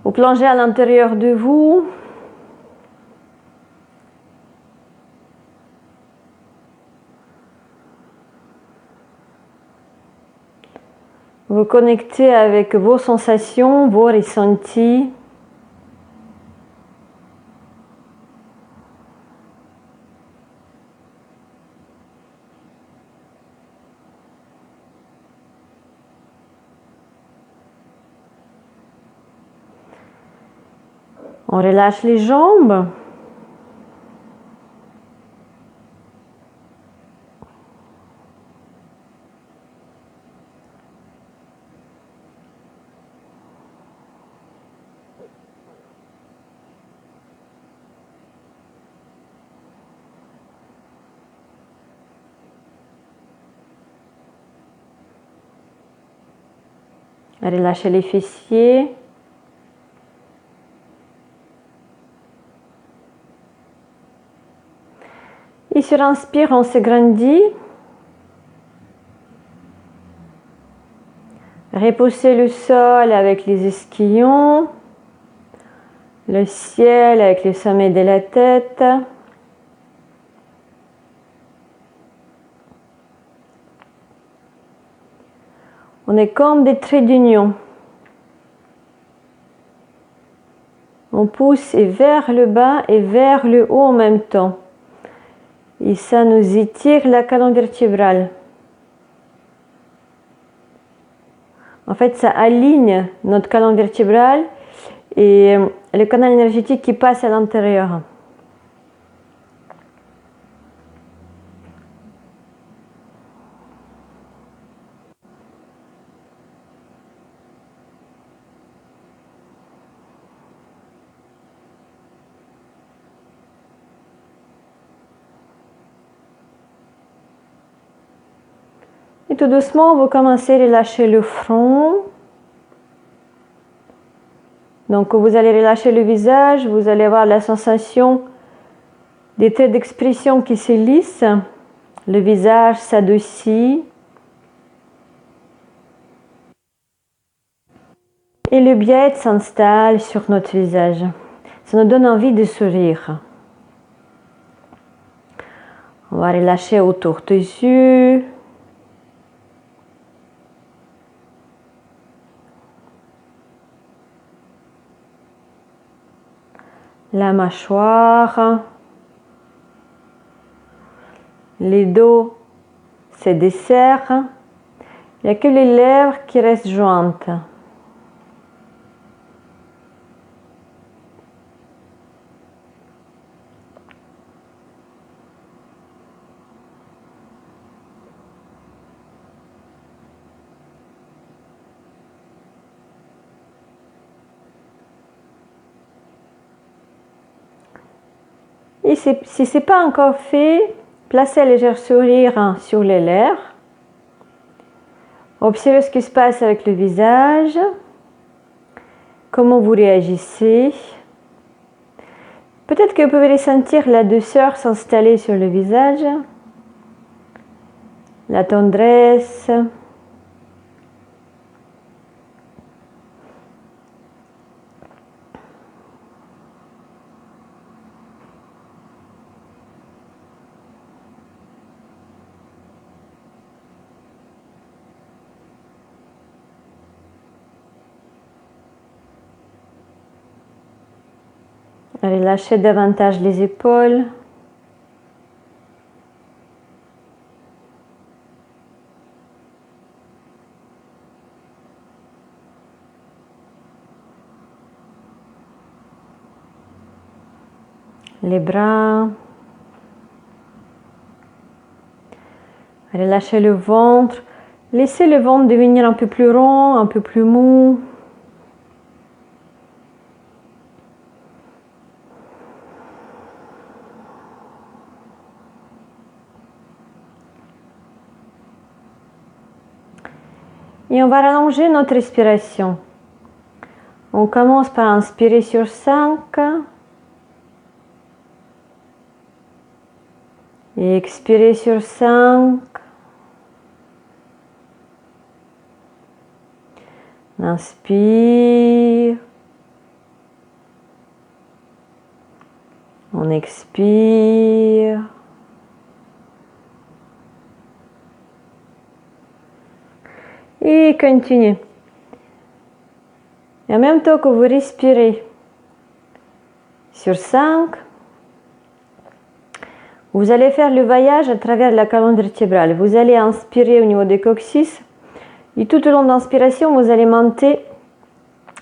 Vous plongez à l'intérieur de vous. Vous connectez avec vos sensations, vos ressentis. On relâche les jambes. Relâchez les fessiers. Et sur inspire, on s'agrandit. Repoussez le sol avec les ischions, le ciel avec le sommet de la tête. On est comme des traits d'union. On pousse vers le bas et vers le haut en même temps. Et ça nous étire la colonne vertébrale. En fait, ça aligne notre colonne vertébrale et le canal énergétique qui passe à l'intérieur. Et tout doucement, vous commencez à relâcher le front. Donc, vous allez relâcher le visage, vous allez avoir la sensation des traits d'expression qui se lissent. Le visage s'adoucit. Et le bien-être s'installe sur notre visage. Ça nous donne envie de sourire. On va relâcher autour des yeux. La mâchoire. Les dos se desserrent. Il n'y a que les lèvres qui restent jointes. Et si ce n'est pas encore fait, placez un léger sourire sur les lèvres. Observez ce qui se passe avec le visage. Comment vous réagissez. Peut-être que vous pouvez ressentir la douceur s'installer sur le visage. La tendresse. Relâchez davantage les épaules. Les bras. Relâchez le ventre. Laissez le ventre devenir un peu plus rond, un peu plus mou. Et on va rallonger notre respiration. On commence par inspirer sur 5. Et expirer sur 5. Inspire. On expire. Et continuez. Et en même temps que vous respirez sur 5, vous allez faire le voyage à travers la colonne vertébrale. Vous allez inspirer au niveau du coccyx et tout au long de l'inspiration, vous allez monter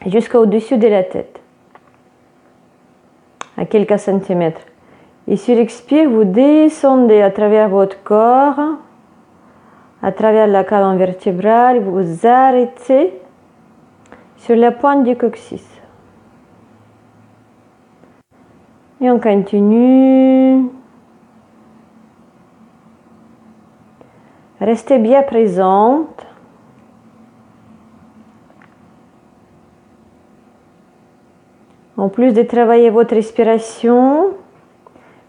jusqu'au-dessus de la tête, à quelques centimètres. Et sur l'expire, vous descendez à travers votre corps, à travers la colonne vertébrale, vous arrêtez sur la pointe du coccyx. Et on continue. Restez bien présente. En plus de travailler votre respiration,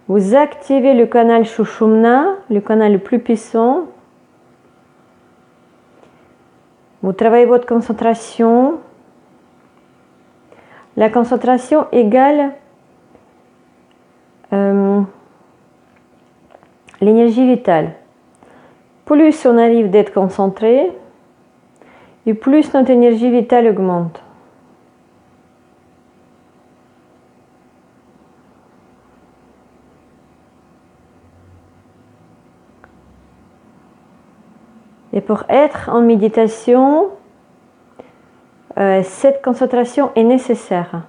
vous activez le canal Sushumna, le canal le plus puissant. Vous travaillez votre concentration. La concentration égale l'énergie vitale. Plus on arrive d'être concentré, et plus notre énergie vitale augmente. Et pour être en méditation, cette concentration est nécessaire.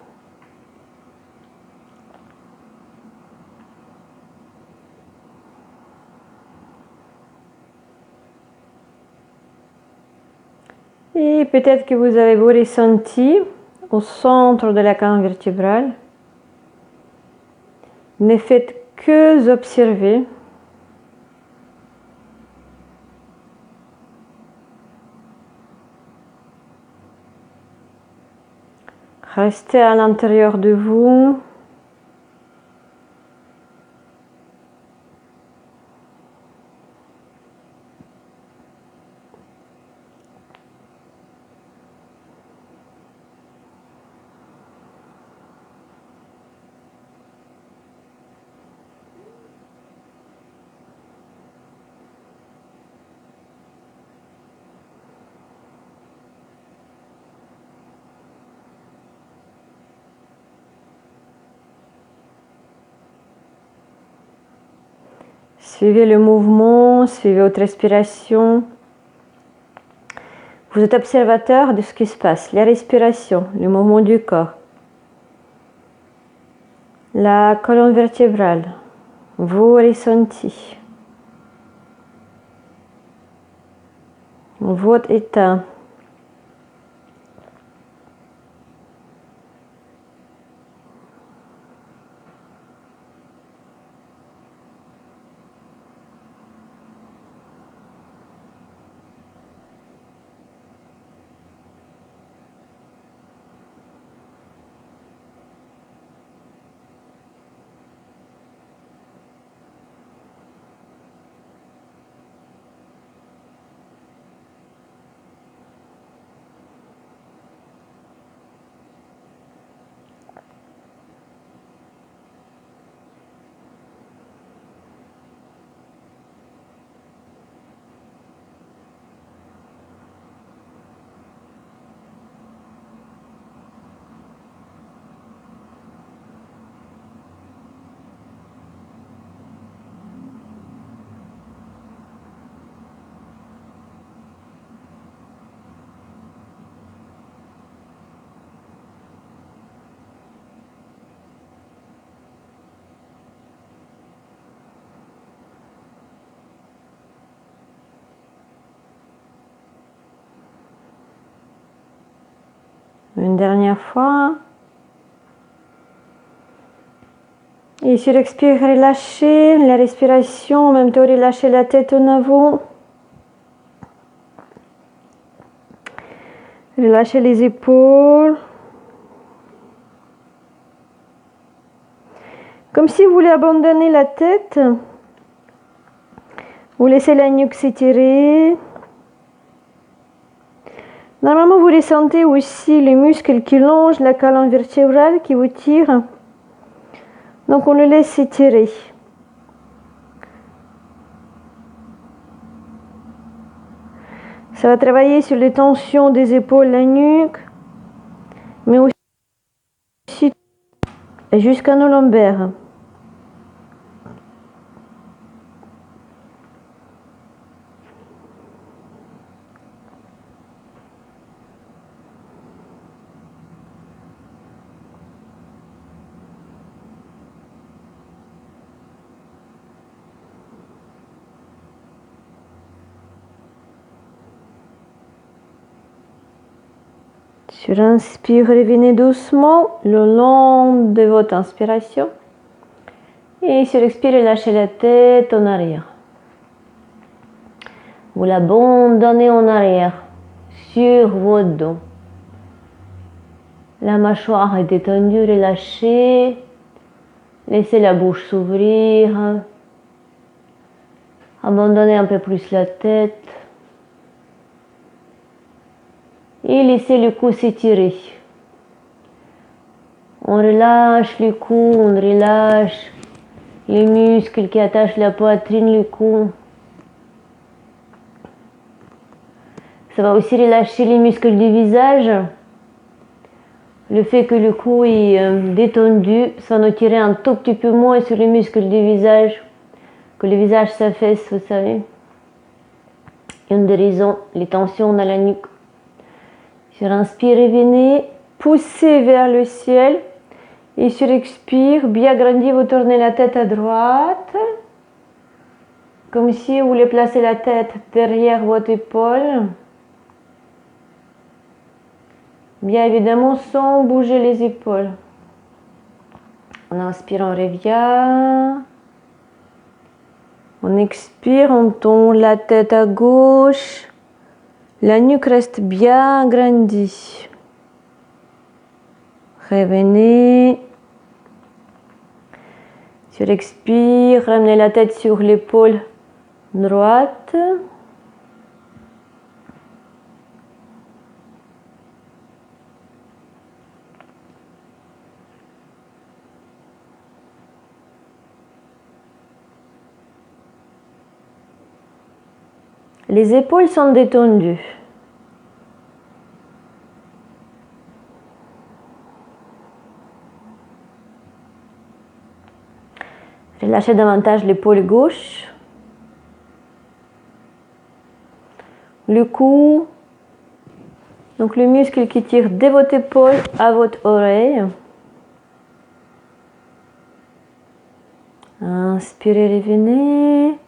Et peut-être que vous avez vos ressentis au centre de la colonne vertébrale. Ne faites que observer. Restez à l'intérieur de vous. Suivez le mouvement, suivez votre respiration. Vous êtes observateur de ce qui se passe, la respiration, le mouvement du corps, la colonne vertébrale, vos ressentis, votre état. Une dernière fois. Et sur l'expire, relâchez la respiration, en même temps relâchez la tête en avant. Relâchez les épaules. Comme si vous voulez abandonner la tête. Vous laissez la nuque s'étirer. Normalement, vous ressentez aussi les muscles qui longent la colonne vertébrale qui vous tirent. Donc on le laisse s'étirer. Ça va travailler sur les tensions des épaules, la nuque, mais aussi jusqu'à nos lombaires. Sur inspire, revenez doucement le long de votre inspiration. Et sur expire, lâchez la tête en arrière. Vous l'abandonnez en arrière sur votre dos. La mâchoire est détendue, relâchée. Laissez la bouche s'ouvrir. Abandonnez un peu plus la tête. Et laissez le cou s'étirer. On relâche le cou, on relâche les muscles qui attachent la poitrine, le cou. Ça va aussi relâcher les muscles du visage. Le fait que le cou est détendu, ça va nous tirer un tout petit peu moins sur les muscles du visage, que le visage s'affaisse, vous savez. Une des raisons, les tensions dans la nuque. Sur inspire, revenez, poussez vers le ciel. Et sur expire, bien grandi, vous tournez la tête à droite. Comme si vous voulez placer la tête derrière votre épaule. Bien évidemment, sans bouger les épaules. On inspire, on revient. On expire, on tourne la tête à gauche. La nuque reste bien grandie. Revenez. Sur expire, ramenez la tête sur l'épaule droite. Les épaules sont détendues. Relâchez davantage l'épaule gauche. Le cou. Donc le muscle qui tire de votre épaule à votre oreille. Inspirez, revenez.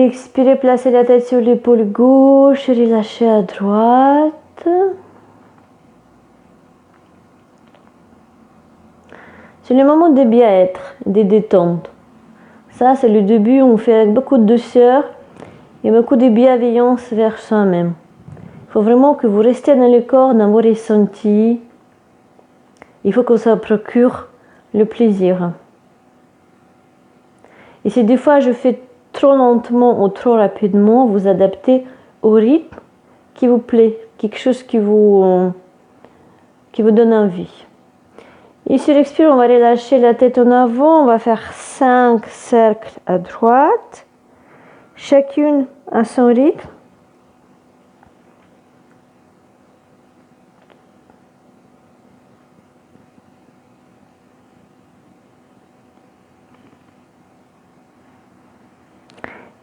Expirez, placez la tête sur l'épaule gauche, relâchez à droite. C'est le moment de bien-être, de détente. Ça, c'est le début, on fait avec beaucoup de douceur et beaucoup de bienveillance vers soi-même. Il faut vraiment que vous restiez dans le corps, dans vos ressentis. Il faut que ça procure le plaisir. Et si des fois je fais trop lentement ou trop rapidement, vous adaptez au rythme qui vous plaît, quelque chose qui vous donne envie. Et sur l'expire, on va relâcher la tête en avant, on va faire 5 cercles à droite, chacune à son rythme.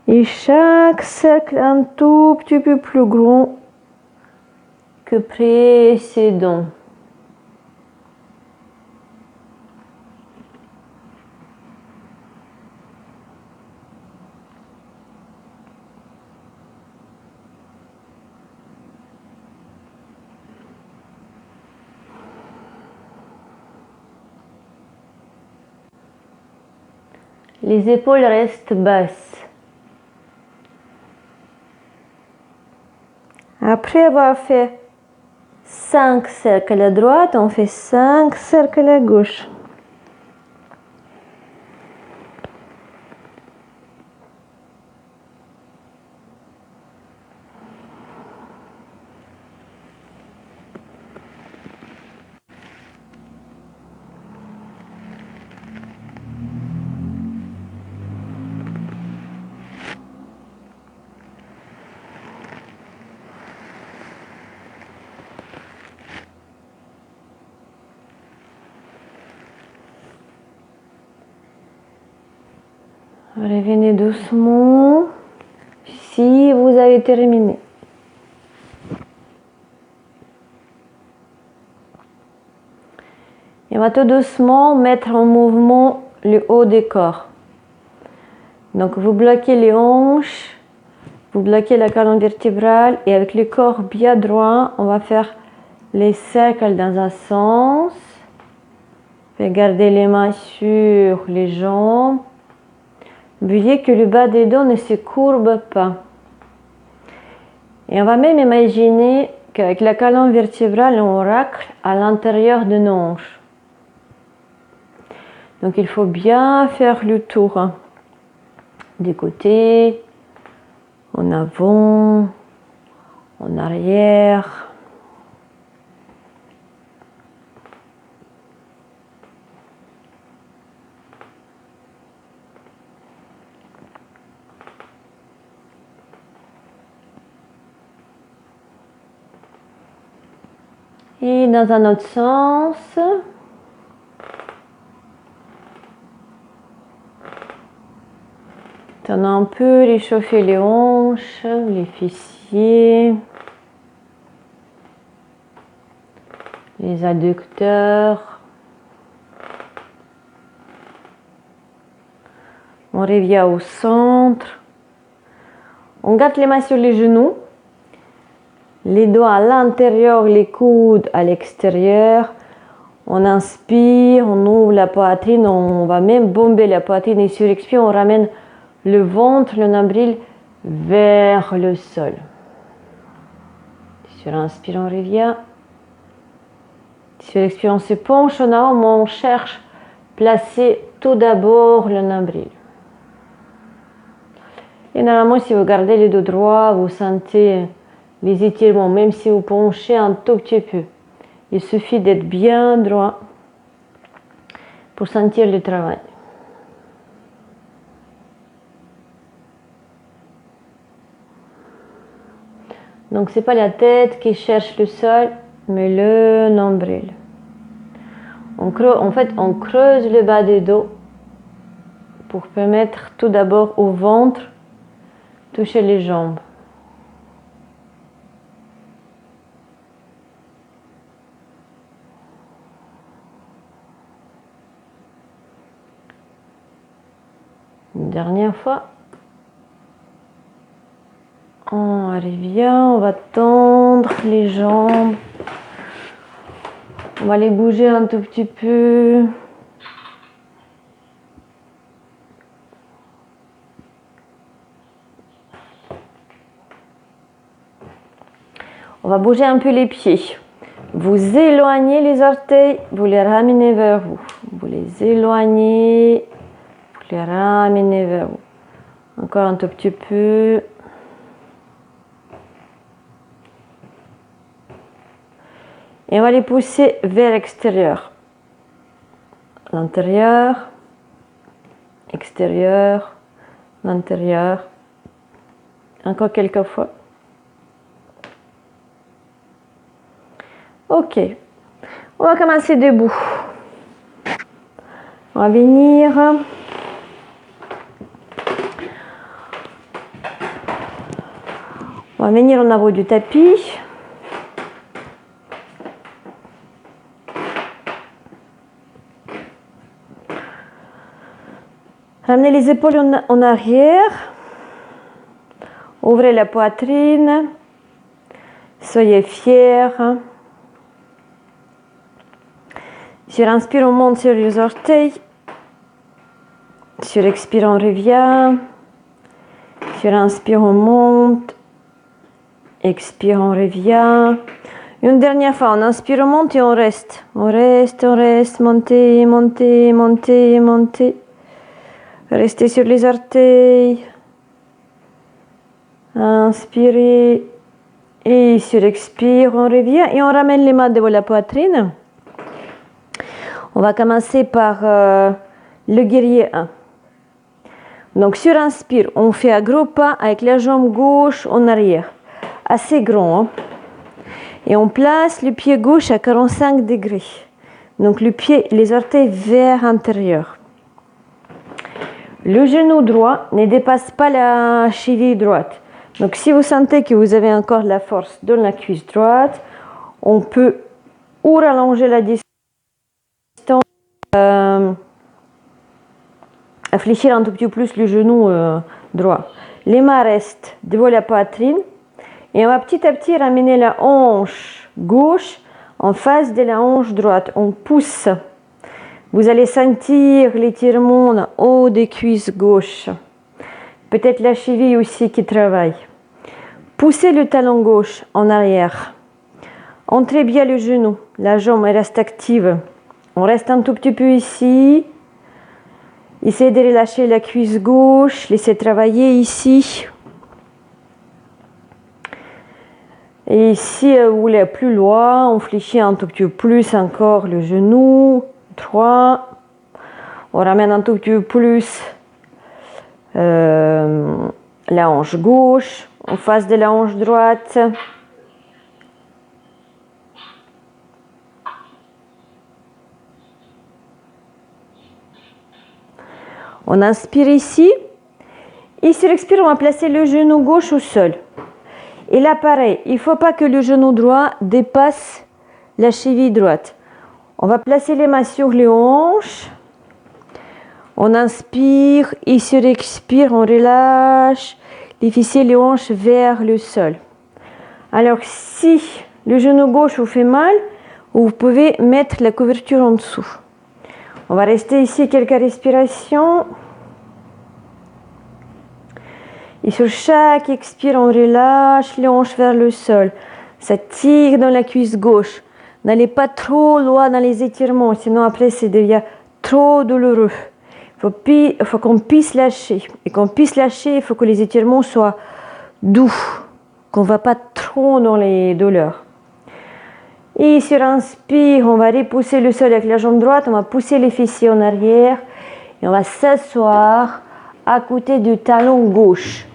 Et chaque cercle un tout petit peu plus grand que précédent. Les épaules restent basses. Après avoir fait 5 cercles à droite, on fait 5 cercles à gauche. Revenez doucement si vous avez terminé. Et on va tout doucement mettre en mouvement le haut du corps. Donc vous bloquez les hanches, vous bloquez la colonne vertébrale et avec le corps bien droit, on va faire les cercles dans un sens. Gardez les mains sur les jambes. Veuillez que le bas des dos ne se courbe pas. Et on va même imaginer qu'avec la colonne vertébrale, on racle à l'intérieur de nos hanches. Donc il faut bien faire le tour. Du côté, en avant, en arrière. Et dans un autre sens. On a un peu réchauffé les hanches, les fessiers, les adducteurs. On revient au centre. On garde les mains sur les genoux. Les doigts à l'intérieur, les coudes à l'extérieur. On inspire, on ouvre la poitrine, on va même bomber la poitrine et sur expire, on ramène le ventre, le nombril vers le sol. Sur inspire, on revient. Sur expire, on se penche en avant, mais on cherche placer tout d'abord le nombril. Et normalement, si vous gardez le dos droit, vous sentez les étirements, même si vous penchez un tout petit peu. Il suffit d'être bien droit pour sentir le travail. Donc, ce n'est pas la tête qui cherche le sol, mais le nombril. En fait, on creuse le bas du dos pour permettre tout d'abord au ventre toucher les jambes. Une dernière fois. On revient, on va tendre les jambes. On va les bouger un tout petit peu. On va bouger un peu les pieds. Vous éloignez les orteils, vous les ramenez vers vous. Vous les éloignez, vous les ramenez vers vous. Encore un tout petit peu. Et on va les pousser vers l'extérieur. L'intérieur, extérieur, l'intérieur. Encore quelques fois. Ok. On va commencer debout. On va venir. On va venir en avant du tapis. Ramenez les épaules en arrière. Ouvrez la poitrine. Soyez fiers. Sur inspire, on monte sur les orteils. Sur expire, on revient. Sur inspire, on monte. Expire, on revient. Une dernière fois, on inspire, on monte et on reste. On reste, montez, montez, montez, montez. Restez sur les orteils. Inspirez. Et sur expire, on revient et on ramène les mains devant la poitrine. On va commencer par le guerrier 1. Donc sur inspire, on fait un gros pas avec la jambe gauche en arrière. Assez grand. Hein? Et on place le pied gauche à 45 degrés. Donc le pied, les orteils vers l'intérieur. Le genou droit ne dépasse pas la cheville droite. Donc si vous sentez que vous avez encore de la force dans la cuisse droite, on peut ou rallonger la distance, fléchir un tout petit peu plus le genou droit. Les mains restent devant la poitrine et on va petit à petit ramener la hanche gauche en face de la hanche droite. On pousse. Vous allez sentir l'étirement en haut des cuisses gauche. Peut-être la cheville aussi qui travaille. Poussez le talon gauche en arrière. Entrez bien le genou. La jambe reste active. On reste un tout petit peu ici. Essayez de relâcher la cuisse gauche. Laissez travailler ici. Et si vous voulez plus loin, on fléchit un tout petit peu plus encore le genou. 3. On ramène un tout petit peu plus la hanche gauche en face de la hanche droite. On inspire ici. Et sur expire, on va placer le genou gauche au sol. Et là, pareil, il ne faut pas que le genou droit dépasse la cheville droite. On va placer les mains sur les hanches. On inspire et sur expire, on relâche les fessiers, les hanches vers le sol. Alors, si le genou gauche vous fait mal, vous pouvez mettre la couverture en dessous. On va rester ici quelques respirations. Et sur chaque expire, on relâche les hanches vers le sol. Ça tire dans la cuisse gauche. N'allez pas trop loin dans les étirements, sinon après, ça devient trop douloureux. Il faut qu'on puisse lâcher. Et qu'on puisse lâcher, il faut que les étirements soient doux. Qu'on ne va pas trop dans les douleurs. Et sur inspire, on va repousser le sol avec la jambe droite. On va pousser les fessiers en arrière. Et on va s'asseoir à côté du talon gauche.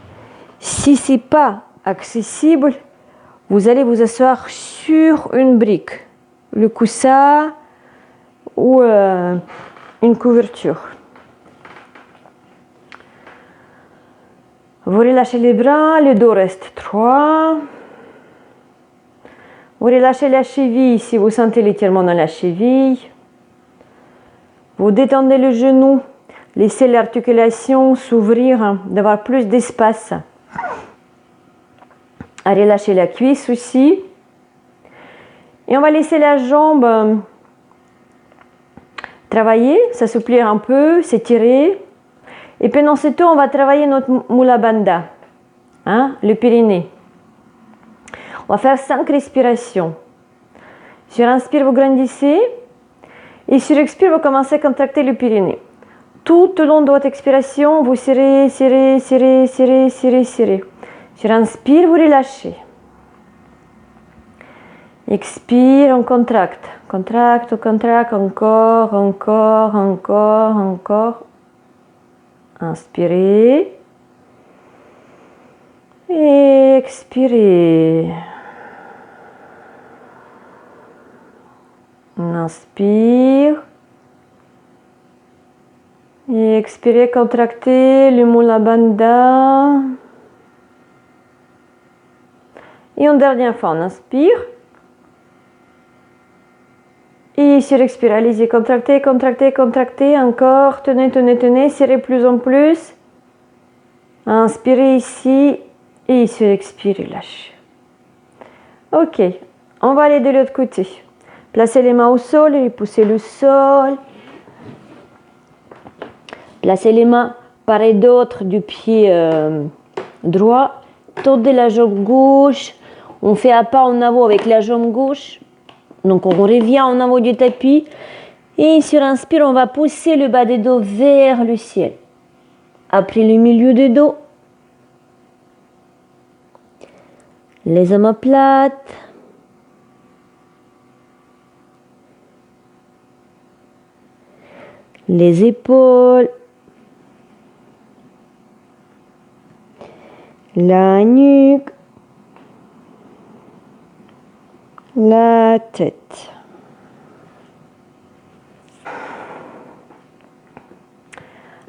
Si ce n'est pas accessible, vous allez vous asseoir sur une brique, le coussin ou une couverture. Vous relâchez les bras, le dos reste droit. Vous relâchez la cheville si vous sentez l'étirement dans la cheville. Vous détendez le genou, laissez l'articulation s'ouvrir, d'avoir plus d'espace. À relâcher la cuisse aussi. Et on va laisser la jambe travailler, s'assouplir un peu, s'étirer. Et pendant ce temps, on va travailler notre Mula Bandha, le périnée. On va faire 5 respirations. Sur inspire, vous grandissez. Et sur expire, vous commencez à contracter le périnée. Tout au long de votre expiration, vous serrez, serrez, serrez, serrez, serrez, serrez. Sur inspire, vous relâchez. Expire, on contracte. Contracte, on contracte, encore, encore, encore, encore. Inspirez. Et expirez. On inspire. Et expirez, contractez le Mula Bandha. Et une dernière fois, on inspire. Et sur expire, allez-y, contractez, contractez, contractez. Encore, tenez, tenez, tenez, serrez plus en plus. Inspirez ici. Et sur expire, lâchez. Ok, on va aller de l'autre côté. Placez les mains au sol et poussez le sol. Placez les mains part et d'autre du pied droit. Tendez la jambe gauche. On fait un pas en avant avec la jambe gauche. Donc on revient en avant du tapis. Et sur inspire, on va pousser le bas des dos vers le ciel. Après le milieu du dos. Les omoplates. Les épaules. La nuque. La tête.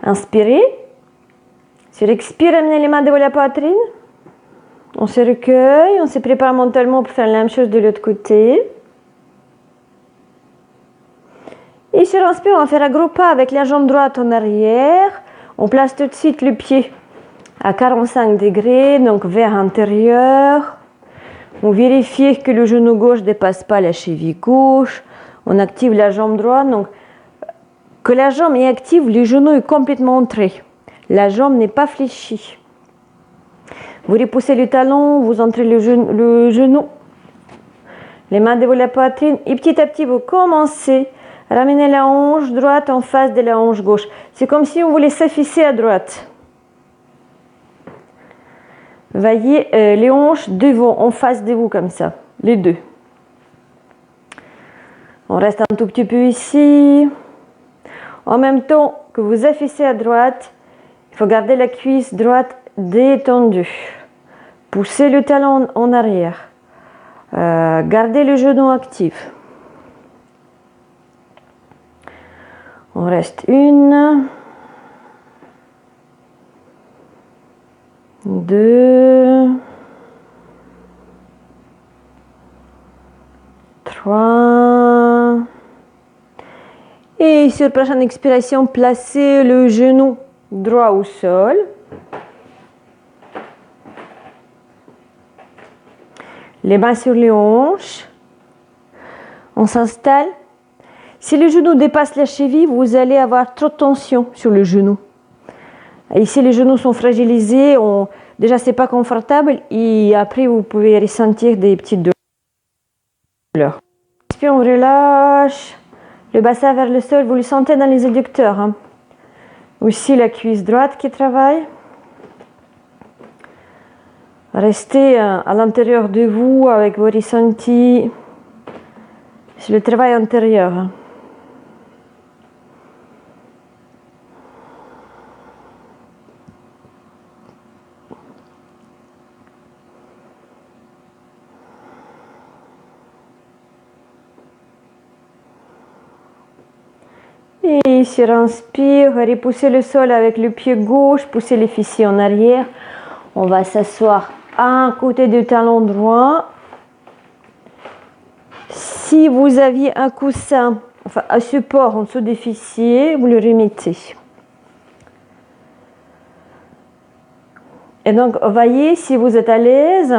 Inspirez Sur expire, amenez les mains devant la poitrine. On se recueille, on se prépare mentalement pour faire la même chose de l'autre côté. Et sur inspire, on va faire un gros pas avec la jambe droite en arrière. On place tout de suite le pied à 45 degrés, donc vers intérieur. On vérifie que le genou gauche ne dépasse pas la cheville gauche. On active la jambe droite, donc que la jambe est active, le genou est complètement entré. La jambe n'est pas fléchie. Vous repoussez le talon, vous entrez le genou, les mains devant la poitrine et petit à petit vous commencez à ramener la hanche droite en face de la hanche gauche. C'est comme si on voulait s'afficher à droite. Voyez les hanches devant, en face de vous comme ça, les deux. On reste un tout petit peu ici. En même temps que vous affichez à droite, il faut garder la cuisse droite détendue. Poussez le talon en arrière. Gardez le genou actif. On reste 1, 2, 3. Et sur la prochaine expiration, placez le genou droit au sol. Les mains sur les hanches. On s'installe. Si le genou dépasse la cheville, vous allez avoir trop de tension sur le genou. Ici, les genoux sont fragilisés. Déjà, ce n'est pas confortable. Et après, vous pouvez ressentir des petites douleurs. Puis on relâche le bassin vers le sol. Vous le sentez dans les adducteurs. Hein. Aussi la cuisse droite qui travaille. Restez à l'intérieur de vous avec vos ressentis. C'est le travail intérieur. Hein. Et sur inspire, repoussez le sol avec le pied gauche, poussez les fessiers en arrière. On va s'asseoir à un côté du talon droit. Si vous aviez un coussin, enfin un support en dessous des fessiers, vous le remettez. Et donc, voyez si vous êtes à l'aise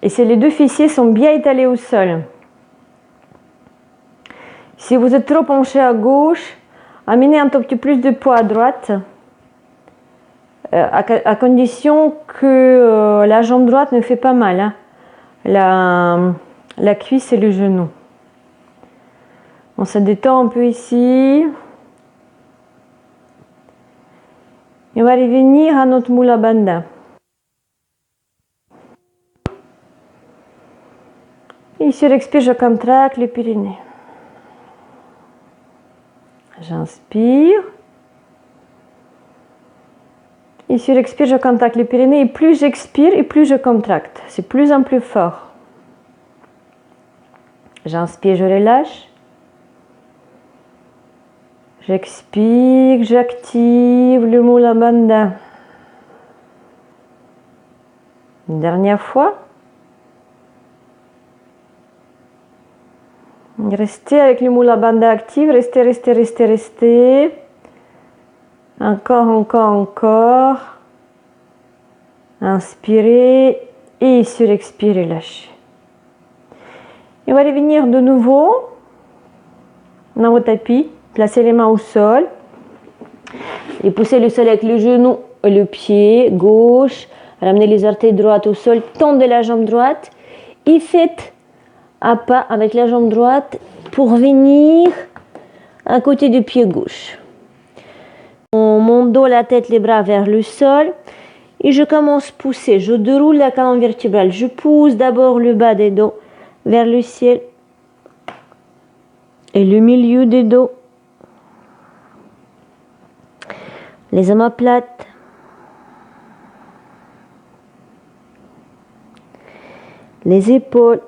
et si les deux fessiers sont bien étalés au sol. Si vous êtes trop penché à gauche, amenez un tout petit plus de poids à droite, à condition que la jambe droite ne fait pas mal, hein. La cuisse et le genou. On se détend un peu ici. Et on va revenir à notre Mula Bandha. Et sur expire, je contracte les Pyrénées. J'inspire. Et sur expire, je contracte les Pyrénées. Et plus j'expire, et plus je contracte. C'est plus en plus fort. J'inspire, je relâche. J'expire, j'active le Mula Bandha. Une dernière fois. Restez avec le Mula Bandha actif. Restez, restez, restez, restez. Encore, encore, encore. Inspirez et sur expire, relâchez. Et on va revenir de nouveau dans votre tapis. Placez les mains au sol. Et poussez le sol avec le genou et le pied gauche. Ramenez les orteils droits au sol. Tendez la jambe droite. Et faites un pas avec la jambe droite pour venir à côté du pied gauche. Mon dos, la tête, les bras vers le sol. Et je commence à pousser. Je déroule la colonne vertébrale. Je pousse d'abord le bas des dos vers le ciel. Et le milieu des dos. Les omoplates. Les épaules.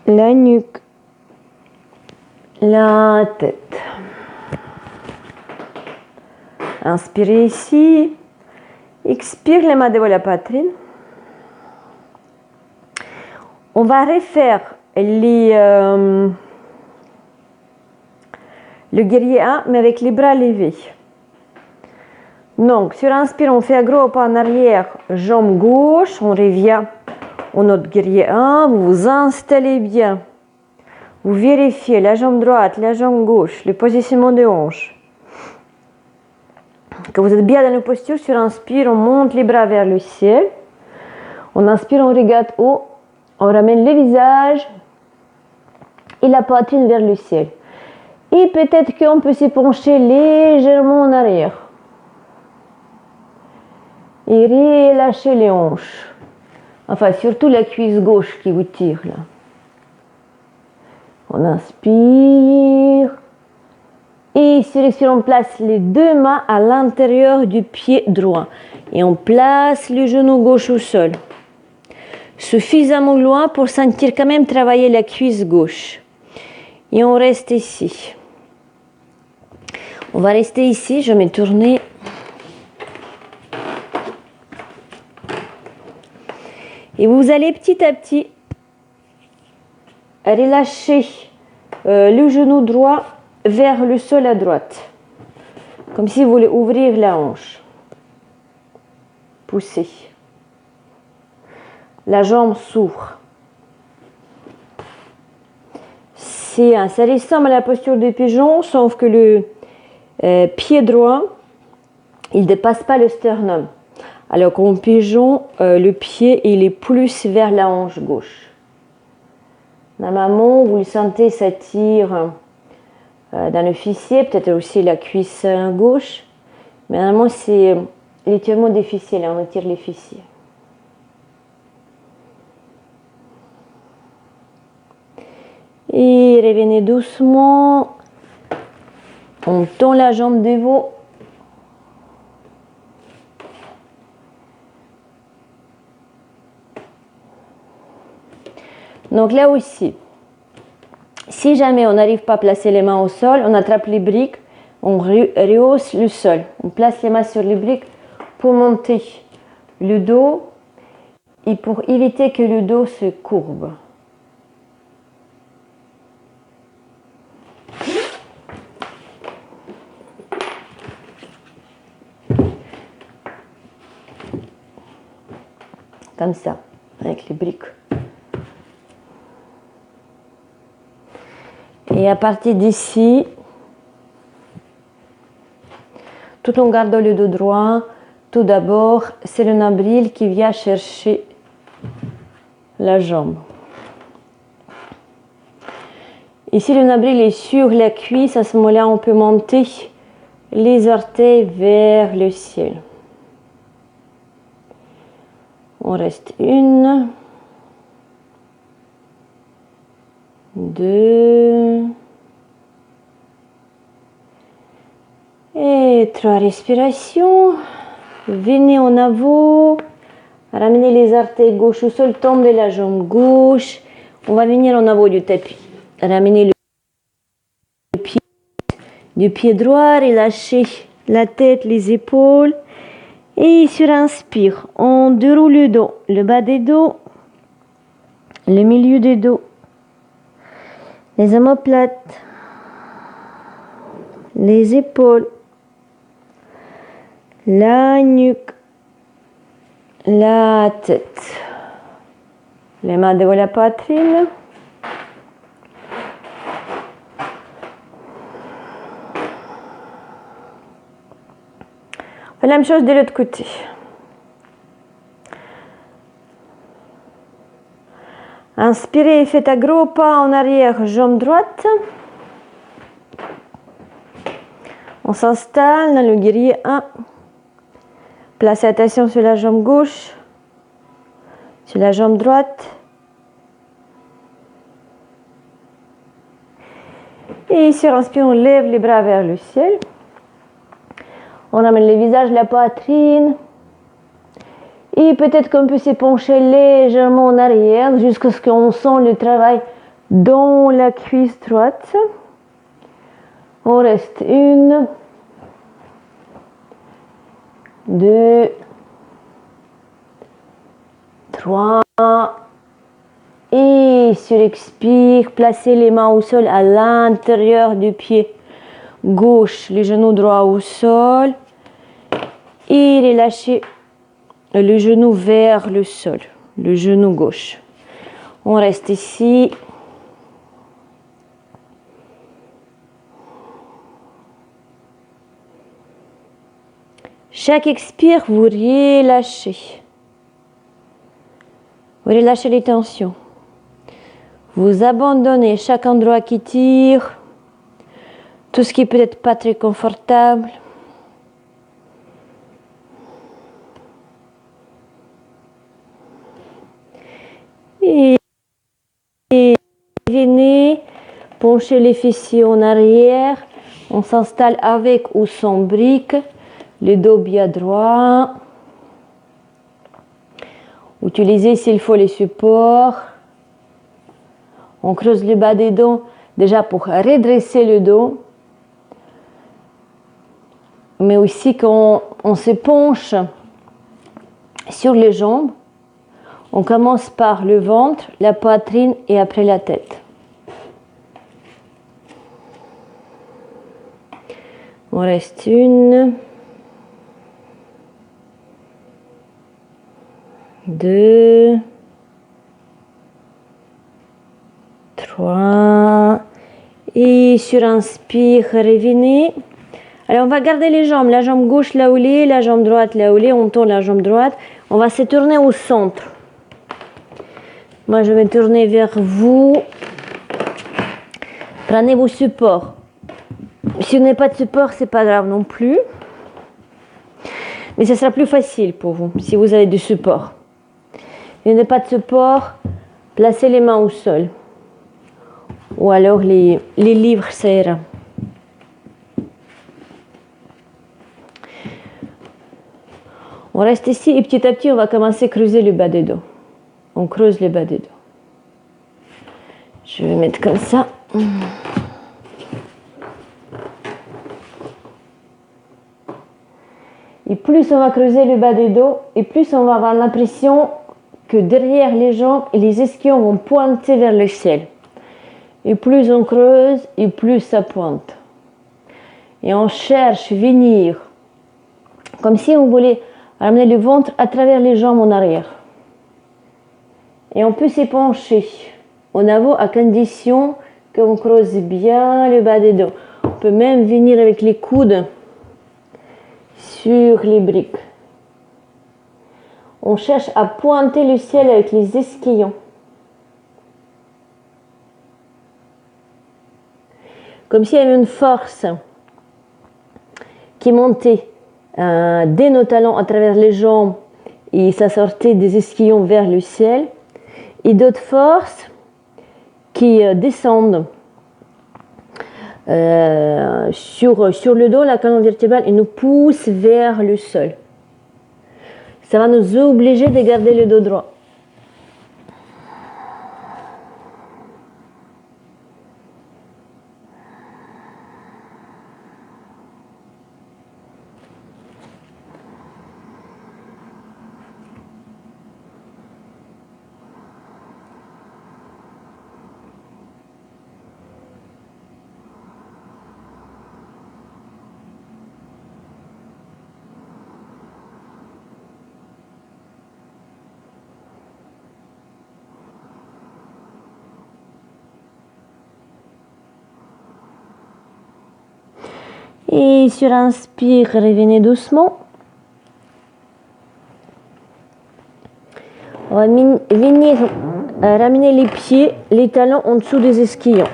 La nuque. La tête. Inspirez ici. Expire les mains devant la poitrine. On va refaire le guerrier 1, mais avec les bras levés. Donc, sur inspire, on fait un gros pas en arrière, jambe gauche, on revient au notre guerrier 1, vous vous installez bien. Vous vérifiez la jambe droite, la jambe gauche, le positionnement des hanches. Que vous êtes bien dans la posture, sur inspire, on monte les bras vers le ciel. On inspire, on regarde haut, on ramène le visage et la poitrine vers le ciel. Et peut-être qu'on peut se pencher légèrement en arrière. Et relâchez les hanches. Enfin, surtout la cuisse gauche qui vous tire là. On inspire. Et sur l'expire, on place les deux mains à l'intérieur du pied droit. Et on place le genou gauche au sol. Suffisamment loin pour sentir quand même travailler la cuisse gauche. Et on reste ici. On va rester ici, je vais me tourner. Et vous allez petit à petit relâcher le genou droit vers le sol à droite. Comme si vous voulez ouvrir la hanche. Poussez. La jambe s'ouvre. Ça ressemble à la posture de pigeon, sauf que le pied droit, il ne dépasse pas le sternum. Alors qu'en pigeon, le pied, il est plus vers la hanche gauche. Normalement, vous le sentez, ça tire dans le fessier, peut-être aussi la cuisse gauche. Mais normalement, c'est l'étirement des fessiers, là, on étire les fessiers. Et revenez doucement. On tend la jambe devant. Donc là aussi, si jamais on n'arrive pas à placer les mains au sol, on attrape les briques, on rehausse le sol. On place les mains sur les briques pour monter le dos et pour éviter que le dos se courbe. Comme ça, avec les briques. Et à partir d'ici, tout en gardant le dos droit, tout d'abord, c'est le nombril qui vient chercher la jambe. Et si le nombril est sur la cuisse, à ce moment-là, on peut monter les orteils vers le ciel. On reste 1, 2 et 3 respirations. Venez en avant, ramenez les orteils gauche au sol, tendez la jambe gauche. On va venir en avant du tapis. Ramenez le pied du pied droit, relâchez la tête, les épaules. Et sur inspire, on déroule le dos, le bas des dos, le milieu des dos, les omoplates, les épaules, la nuque, la tête. Les mains devant la poitrine. La même chose de l'autre côté. Inspirez, faites un gros pas en arrière, jambe droite. On s'installe dans le guerrier 1. Placez attention sur la jambe gauche, sur la jambe droite. Et sur inspire, on lève les bras vers le ciel. On amène le visage, la poitrine. Et peut-être qu'on peut se pencher légèrement en arrière jusqu'à ce qu'on sent le travail dans la cuisse droite. On reste 1, 2, 3. Et sur expire, placez les mains au sol à l'intérieur du pied gauche, les genoux droits au sol. Et relâchez le genou vers le sol, le genou gauche. On reste ici. Chaque expire, vous relâchez. Vous relâchez les tensions. Vous abandonnez chaque endroit qui tire, tout ce qui peut être pas très confortable. Et venez, penchez les fessiers en arrière. On s'installe avec ou sans brique. Le dos bien droit. Utilisez s'il faut les supports. On creuse le bas des dos déjà pour redresser le dos. Mais aussi quand on se penche sur les jambes, on commence par le ventre, la poitrine et après la tête. On reste 1, 2, 3. Et sur inspire, revenez. Alors on va garder les jambes, la jambe gauche là où elle est, la jambe droite là où elle est, on tourne la jambe droite. On va se tourner au centre. Moi je vais tourner vers vous. Prenez vos supports. Si vous n'avez pas de support, c'est pas grave non plus. Mais ce sera plus facile pour vous si vous avez du support. Si vous n'avez pas de support, placez les mains au sol. Ou alors les livres, ça ira. On reste ici et petit à petit, on va commencer à creuser le bas des dos. On creuse le bas des dos. Je vais mettre comme ça. Et plus on va creuser le bas des dos, et plus on va avoir l'impression que derrière les jambes, les ischions vont pointer vers le ciel. Et plus on creuse, et plus ça pointe. Et on cherche venir, comme si on voulait ramener le ventre à travers les jambes en arrière. Et on peut s'épancher en avant à condition qu'on creuse bien le bas des dos. On peut même venir avec les coudes sur les briques. On cherche à pointer le ciel avec les ischions. Comme s'il y avait une force qui montait dès nos talons à travers les jambes et ça sortait des ischions vers le ciel. Et d'autres forces qui descendent sur le dos, la colonne vertébrale, et nous poussent vers le sol. Ça va nous obliger de garder le dos droit. Et sur inspire, revenez doucement. On va venir ramener les pieds, les talons en dessous des ischions.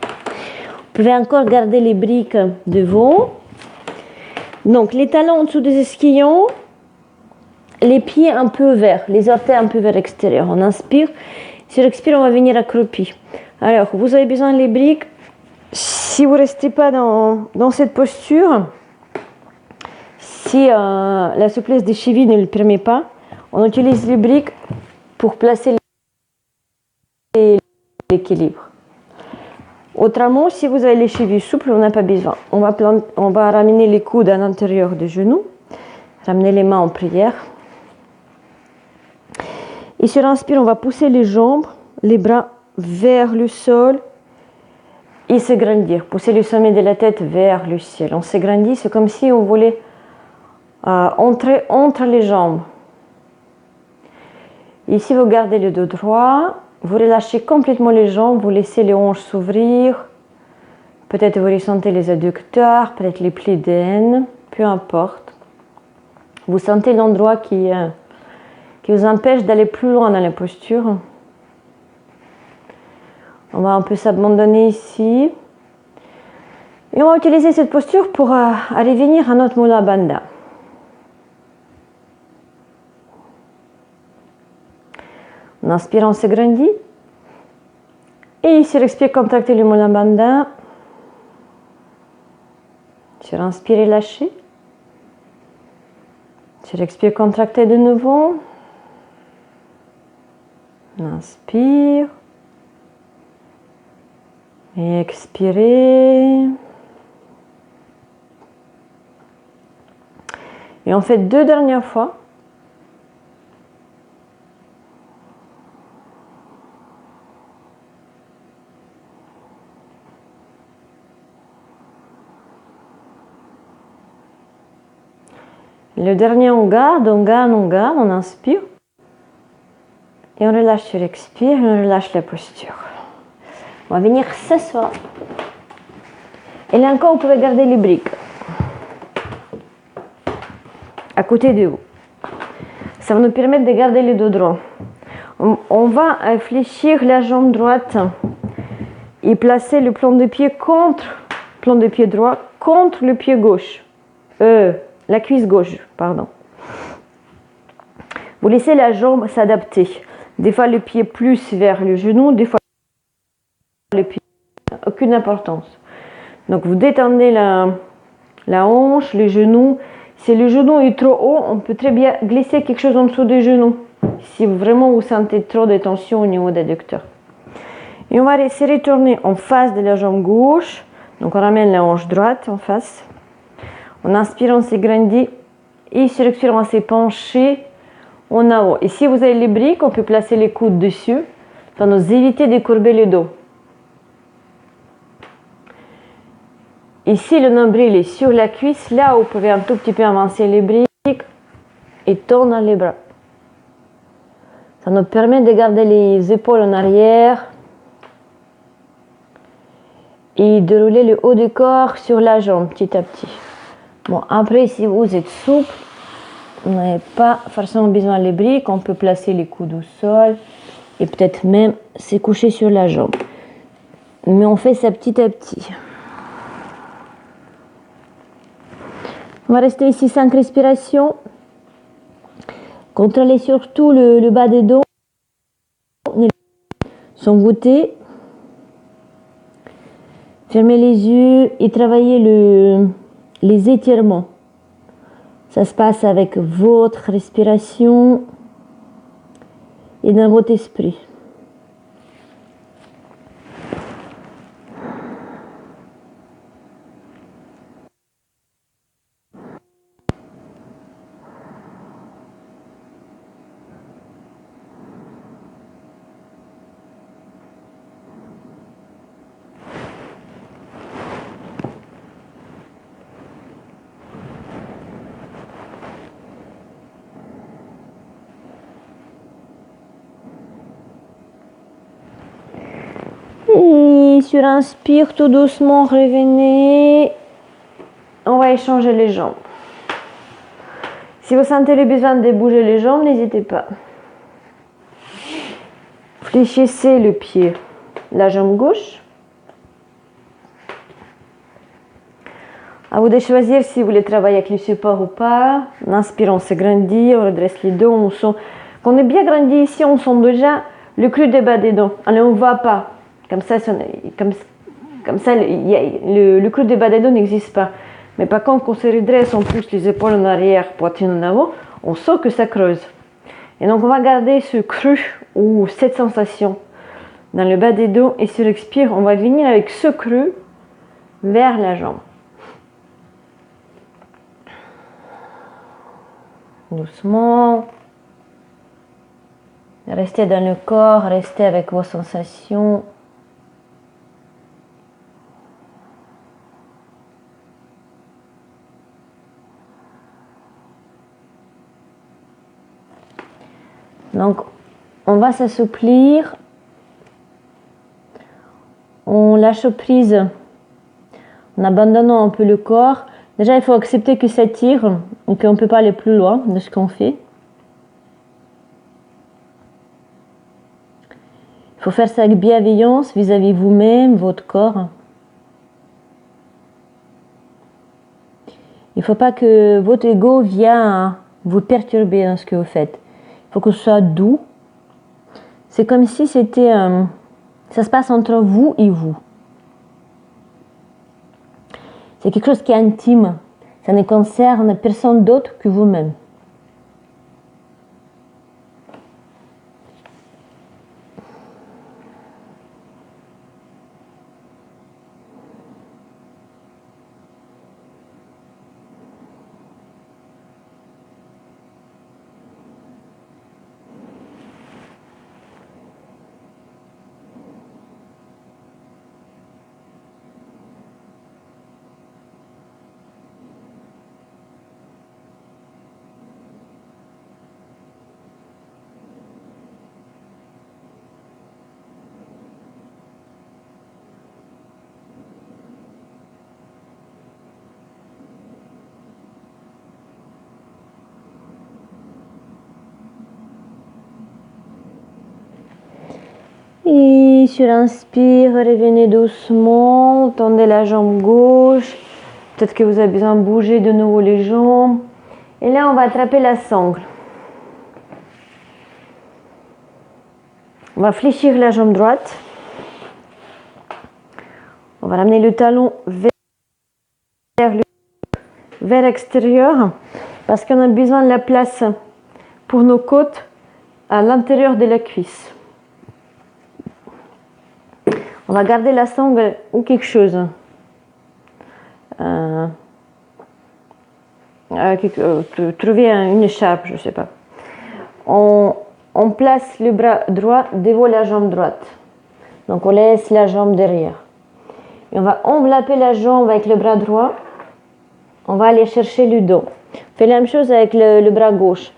Vous pouvez encore garder les briques devant. Donc les talons en dessous des ischions, les pieds un peu vers, les orteils un peu vers l'extérieur. On inspire. Sur expire, on va venir accroupi. Alors, vous avez besoin des briques. Si vous ne restez pas dans cette posture, si la souplesse des chevilles ne le permet pas, on utilise les briques pour placer l'équilibre. Autrement, si vous avez les chevilles souples, on n'a pas besoin. On va ramener les coudes à l'intérieur des genoux, ramener les mains en prière. Et sur l'inspire, on va pousser les jambes, les bras vers le sol et s'agrandir. Pousser le sommet de la tête vers le ciel. On s'agrandit, c'est comme si on voulait entrer entre les jambes. Ici, vous gardez le dos droit, vous relâchez complètement les jambes, vous laissez les hanches s'ouvrir. Peut-être vous ressentez les adducteurs, peut-être les plis d'aine, peu importe. Vous sentez l'endroit qui vous empêche d'aller plus loin dans la posture. On va un peu s'abandonner ici. Et on va utiliser cette posture pour revenir à notre Mula Bandha. On inspire, on s'agrandit. Et ici, respire, contractez le Mula Bandha. Sur inspire et lâchez. Sur expire, contractez de nouveau. Inspire. Et expirez. Et on fait 2 dernières fois. Le dernier, on garde, on inspire. Et on relâche sur l'expire et on relâche la posture. On va venir s'asseoir. Et là encore, vous pouvez garder les briques à côté de vous. Ça va nous permettre de garder le dos droit. On va fléchir la jambe droite et placer le plan de pied droit contre le pied gauche. La cuisse gauche, pardon. Vous laissez la jambe s'adapter. Des fois le pied plus vers le genou, des fois le pied. Aucune importance. Donc vous détendez la hanche, les genoux. Si le genou est trop haut, on peut très bien glisser quelque chose en dessous des genoux. Si vraiment vous sentez trop de tension au niveau des adducteurs. Et on va se retourner en face de la jambe gauche. Donc on ramène la hanche droite en face. On inspire, on s'agrandit. Et sur l'expire, on s'est penché en avant. Et si vous avez les briques, on peut placer les coudes dessus pour nous éviter de courber le dos. Ici, le nombril est sur la cuisse. Là, vous pouvez un tout petit peu avancer les briques et tendre les bras. Ça nous permet de garder les épaules en arrière et de rouler le haut du corps sur la jambe petit à petit. Bon, après, si vous êtes souple, vous n'avez pas forcément besoin des briques. On peut placer les coudes au sol et peut-être même se coucher sur la jambe. Mais on fait ça petit à petit. On va rester ici 5 respirations. Contrôlez surtout le bas des dos. Sont voûtés. Fermez les yeux et travaillez les étirements. Ça se passe avec votre respiration et dans votre esprit. Et sur inspire, tout doucement, revenez. On va échanger les jambes. Si vous sentez le besoin de bouger les jambes, n'hésitez pas. Fléchissez le pied, la jambe gauche. À vous de choisir si vous voulez travailler avec le support ou pas. En inspirant, on s'agrandit, on redresse les dos. On sent, quand on est bien grandi ici, on sent déjà le creux des bas des dents. Allez, on ne voit pas. Comme ça, le creux des bas des dos n'existe pas. Mais par contre, quand on se redresse, on pousse les épaules en arrière, poitrine en avant, on sent que ça creuse. Et donc, on va garder ce creux ou cette sensation dans le bas des dos. Et sur expire, on va venir avec ce creux vers la jambe. Doucement. Restez dans le corps, restez avec vos sensations. Donc, on va s'assouplir. On lâche prise en abandonnant un peu le corps. Déjà, il faut accepter que ça tire et qu'on ne peut pas aller plus loin de ce qu'on fait. Il faut faire ça avec bienveillance vis-à-vis vous-même, votre corps. Il ne faut pas que votre ego vienne vous perturber dans ce que vous faites. Il faut que ce soit doux. C'est comme si c'était... ça se passe entre vous et vous. C'est quelque chose qui est intime. Ça ne concerne personne d'autre que vous-même. Et sur l'inspire, revenez doucement, tendez la jambe gauche. Peut-être que vous avez besoin de bouger de nouveau les jambes. Et là, on va attraper la sangle. On va fléchir la jambe droite. On va ramener le talon vers l'extérieur parce qu'on a besoin de la place pour nos côtes à l'intérieur de la cuisse. On va garder la sangle ou quelque chose. Trouver une écharpe, je ne sais pas. On place le bras droit devant la jambe droite. Donc on laisse la jambe derrière. Et on va envelopper la jambe avec le bras droit. On va aller chercher le dos. On fait la même chose avec le bras gauche.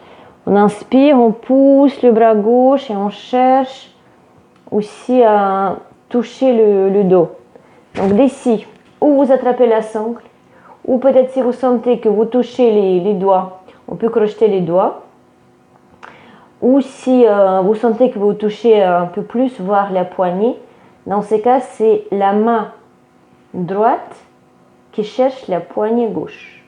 On inspire, on pousse le bras gauche et on cherche aussi à toucher le dos. Donc d'ici, où vous attrapez la sangle, ou peut-être si vous sentez que vous touchez les doigts, on peut crocheter les doigts. Ou si vous sentez que vous touchez un peu plus, voire la poignée, dans ce cas, c'est la main droite qui cherche la poignée gauche.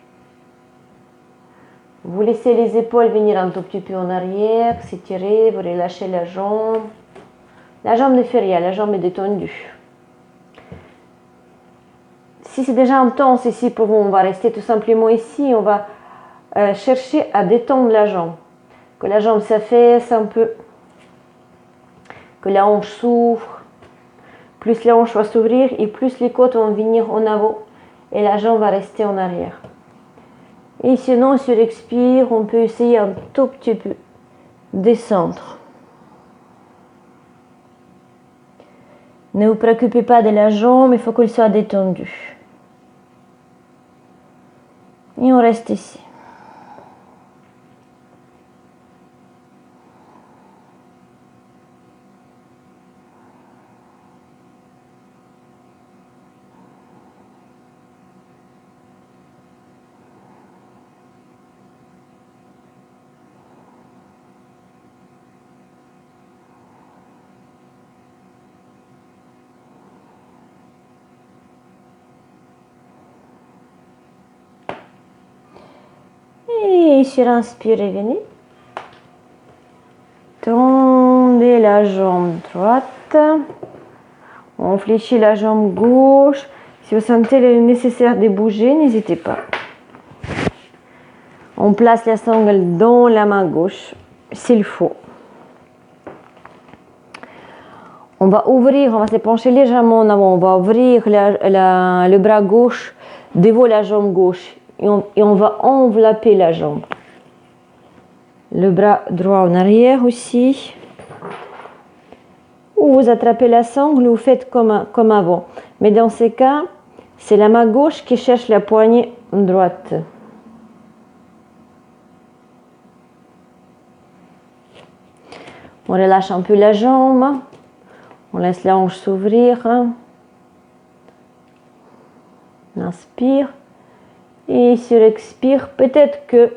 Vous laissez les épaules venir un tout petit peu en arrière, s'étirer, vous relâchez la jambe. La jambe ne fait rien, la jambe est détendue. Si c'est déjà intense ici pour vous, on va rester tout simplement ici. On va chercher à détendre la jambe. Que la jambe s'affaisse un peu. Que la hanche s'ouvre. Plus la hanche va s'ouvrir et plus les côtes vont venir en avant. Et la jambe va rester en arrière. Et sinon, sur expire, on peut essayer un tout petit peu descendre. Ne vous préoccupez pas de la jambe, il faut qu'elle soit détendue. Et on reste ici. Et sur inspire, revenez. Tendez la jambe droite. On fléchit la jambe gauche. Si vous sentez le nécessaire de bouger, n'hésitez pas. On place la sangle dans la main gauche, s'il faut. On va ouvrir, on va se pencher légèrement en avant. On va ouvrir le bras gauche devant la jambe gauche. Et on va envelopper la jambe. Le bras droit en arrière aussi. Ou vous attrapez la sangle, vous faites comme avant. Mais dans ces cas, c'est la main gauche qui cherche la poignée droite. On relâche un peu la jambe. On laisse la hanche s'ouvrir. On inspire. Et sur expire, peut-être que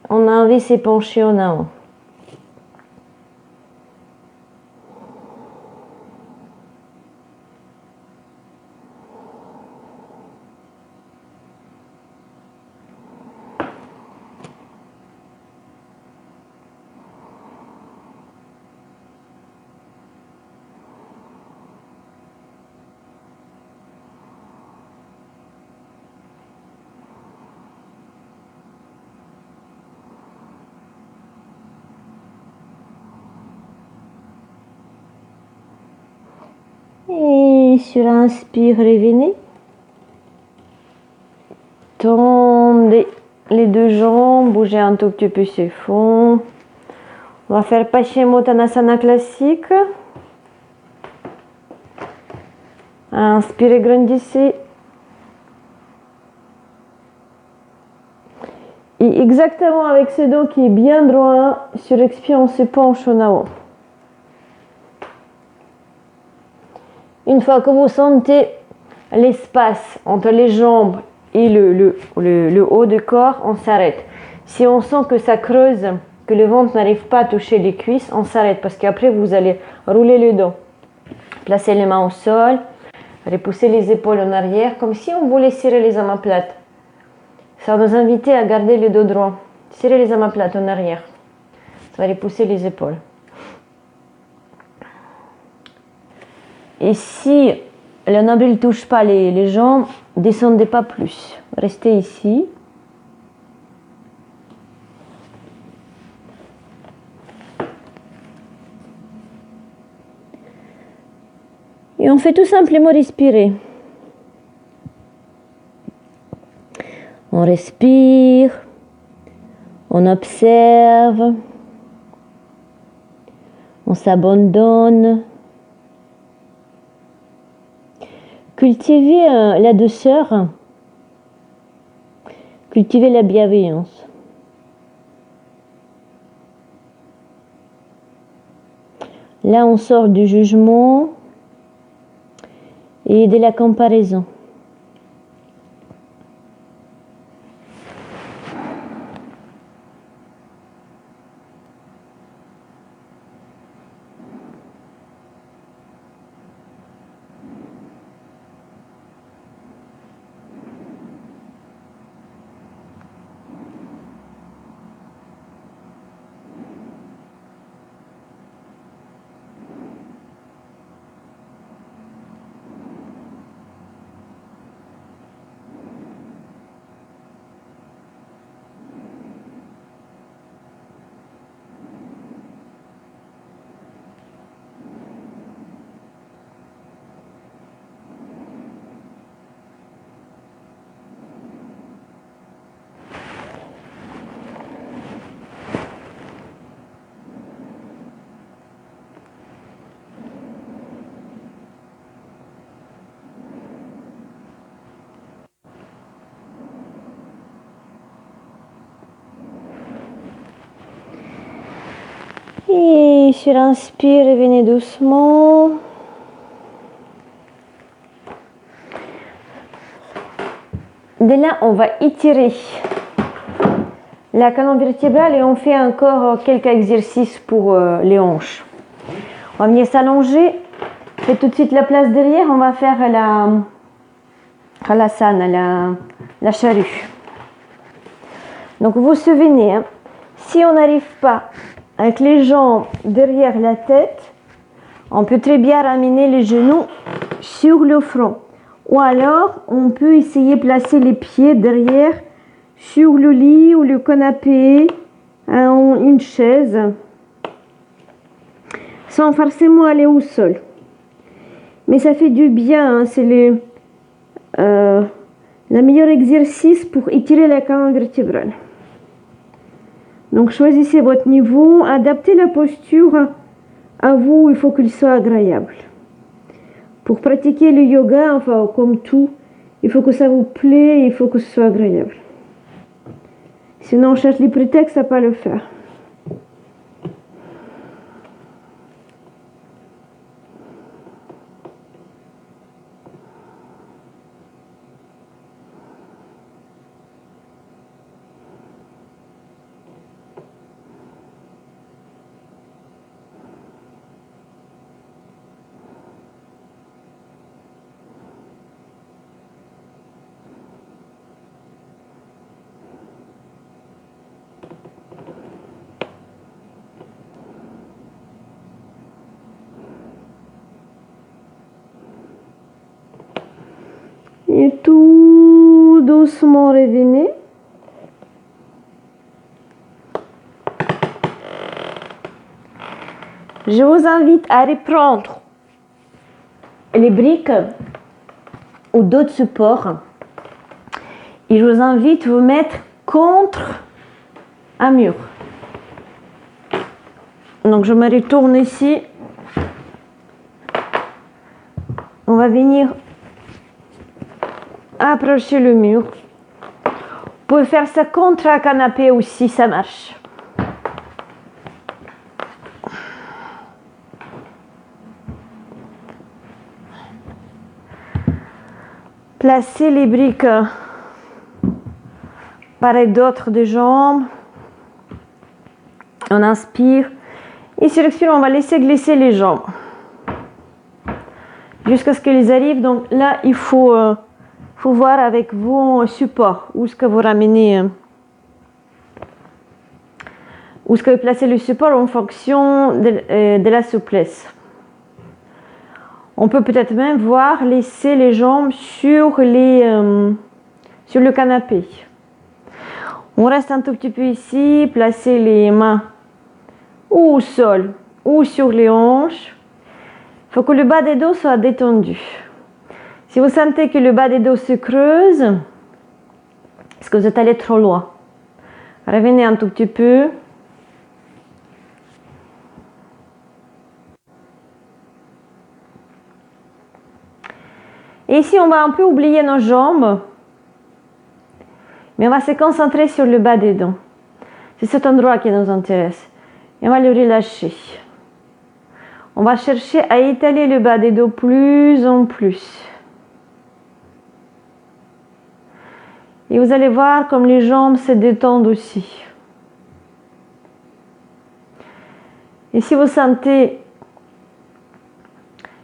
on a envie de se pencher en avant. Et sur inspire, revenez. Tendez les deux jambes, bougez un tout petit peu ce fond. On va faire Paschimottanasana classique. Inspirez, grandissez. Et exactement avec ce dos qui est bien droit, sur expire, on se penche en avant. Une fois que vous sentez l'espace entre les jambes et le haut du corps, on s'arrête. Si on sent que ça creuse, que le ventre n'arrive pas à toucher les cuisses, on s'arrête parce qu'après vous allez rouler le dos. Placez les mains au sol, repousser les épaules en arrière comme si on voulait serrer les omoplates. Ça va nous inviter à garder le dos droit. Serrer les omoplates en arrière. Ça va repousser les épaules. Et si le nombril ne touche pas les jambes, descendez pas plus. Restez ici. Et on fait tout simplement respirer. On respire, on observe, on s'abandonne. Cultivez la douceur, cultivez la bienveillance. Là, on sort du jugement et de la comparaison. Et sur inspire, revenez doucement. De là, on va étirer la colonne vertébrale et on fait encore quelques exercices pour les hanches. On va venir s'allonger. Faites tout de suite la place derrière. On va faire la halasana, la charrue. Donc vous vous souvenez, hein, si on n'arrive pas avec les jambes derrière la tête, on peut très bien ramener les genoux sur le front. Ou alors, on peut essayer de placer les pieds derrière sur le lit ou le canapé, une chaise, sans forcément aller au sol. Mais ça fait du bien, hein. C'est le meilleur exercice pour étirer la colonne vertébrale. Donc choisissez votre niveau, adaptez la posture à vous, il faut qu'il soit agréable. Pour pratiquer le yoga, enfin comme tout, il faut que ça vous plaît, il faut que ce soit agréable. Sinon on cherche les prétextes à ne pas le faire. Et tout doucement revenez. Je vous invite à reprendre les briques ou d'autres supports. Et je vous invite à vous mettre contre un mur. Donc je me retourne ici. On va venir approcher le mur. Vous pouvez faire ça contre un canapé aussi, ça marche. Placez les briques part et d'autre des jambes. On inspire. Et sur l'expire, on va laisser glisser les jambes. Jusqu'à ce qu'elles arrivent. Donc là, il faut voir avec vos supports où est-ce que vous ramenez, où est-ce que vous placez le support en fonction de la souplesse. On peut peut-être même voir laisser les jambes sur le canapé. On reste un tout petit peu ici, placer les mains ou au sol ou sur les hanches. Il faut que le bas des dos soit détendu. Si vous sentez que le bas des dos se creuse, est-ce que vous êtes allé trop loin? Revenez un tout petit peu. Et ici, on va un peu oublier nos jambes, mais on va se concentrer sur le bas des dos. C'est cet endroit qui nous intéresse. Et on va le relâcher. On va chercher à étaler le bas des dos plus en plus. Et vous allez voir comme les jambes se détendent aussi. Et si vous sentez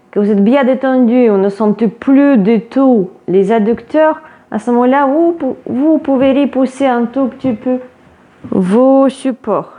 que vous êtes bien détendu, on ne sent plus du tout les adducteurs, à ce moment-là, vous pouvez repousser un tout petit peu vos supports.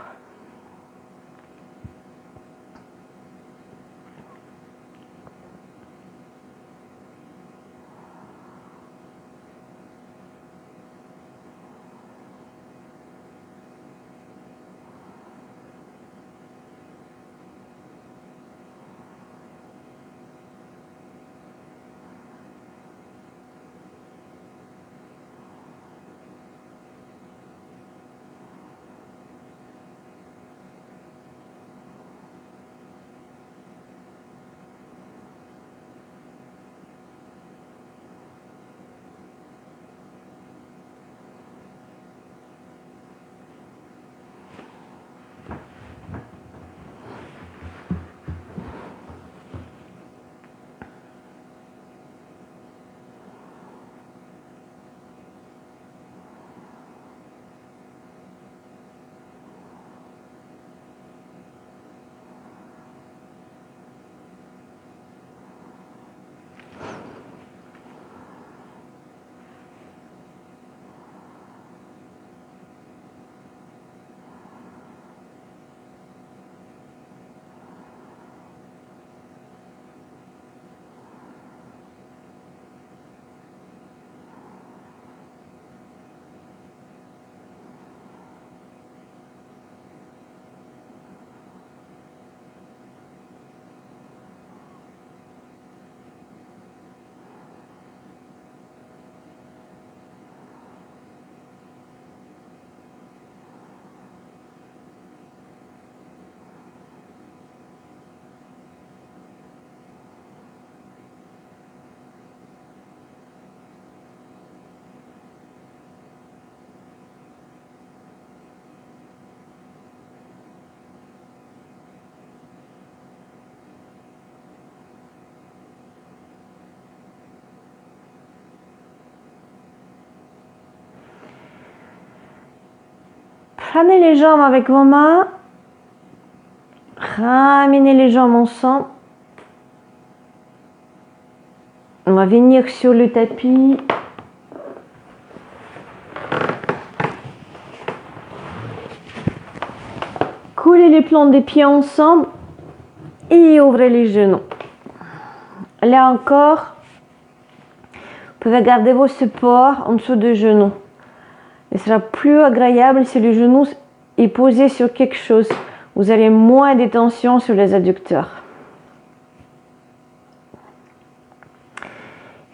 Prenez les jambes avec vos mains. Ramenez les jambes ensemble. On va venir sur le tapis. Coulez les plantes des pieds ensemble et ouvrez les genoux. Là encore, vous pouvez garder vos supports en dessous des genoux. Il sera plus agréable si le genou est posé sur quelque chose. Vous avez moins de tension sur les adducteurs.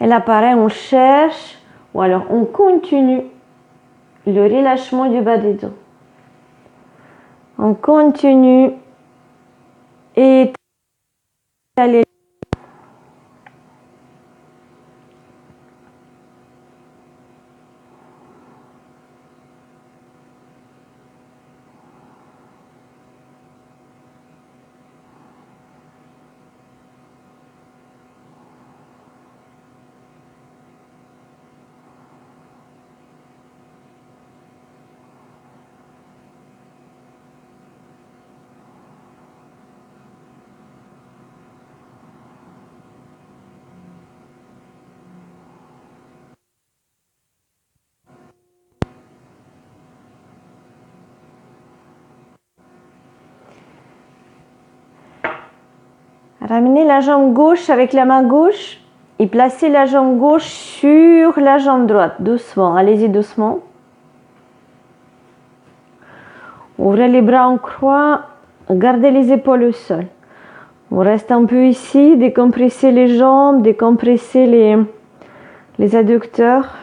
Et là, pareil, on cherche ou alors on continue le relâchement du bas des dos. On continue et allez. Ramenez la jambe gauche avec la main gauche et placez la jambe gauche sur la jambe droite. Doucement, allez-y doucement. Ouvrez les bras en croix, gardez les épaules au sol. On reste un peu ici, décompressez les jambes, décompressez les adducteurs.